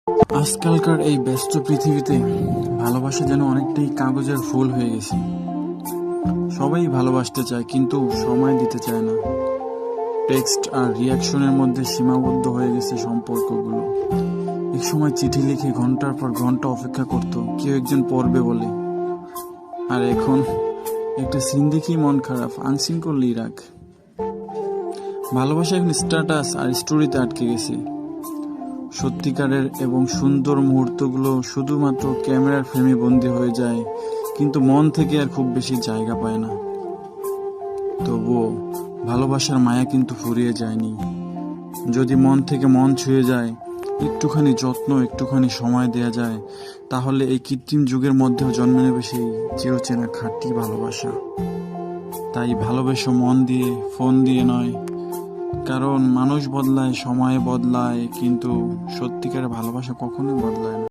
আজকালকার এই ব্যস্ত পৃথিবীতে ভালোবাসা যেন অনেকটাই কাগজের ফুল হয়ে গেছে। সবাই ভালোবাসতে চায় কিন্তু সময় দিতে চায় না। টেক্সট আর রিয়াকশনের মধ্যে সীমাবদ্ধ হয়ে গেছে সম্পর্কগুলো। এক সময় চিঠি লিখে ঘন্টার পর ঘন্টা অপেক্ষা করত কেউ একজন পড়বে বলে, আর এখন একটা সিন দেখেই মন খারাপ, আনসিন করলেই রাখ। ভালোবাসা এখন স্ট্যাটাস আর স্টোরিতে আটকে গেছে। সত্যিকারের এবং সুন্দর মুহূর্তগুলো শুধুমাত্র ক্যামেরার ফ্রেমে বন্দী হয়ে যায়, কিন্তু মন থেকে আর খুব বেশি জায়গা পায় না। তবুও ভালোবাসার মায়া কিন্তু ফুরিয়ে যায়নি। যদি মন থেকে মন ছুঁয়ে যায়, একটুখানি যত্ন, একটুখানি সময় দেয়া যায়, তাহলে এই কৃত্রিম যুগের মধ্যেও জন্মে নেবে সেই চিরচেনা খাঁটি ভালোবাসা। তাই ভালোবেসো মন দিয়ে, ফোন দিয়ে নয়। কারণ মানুষ বদলায়, সময় বদলায়, কিন্তু সত্যিকারের ভালোবাসা কখনোই বদলায় না।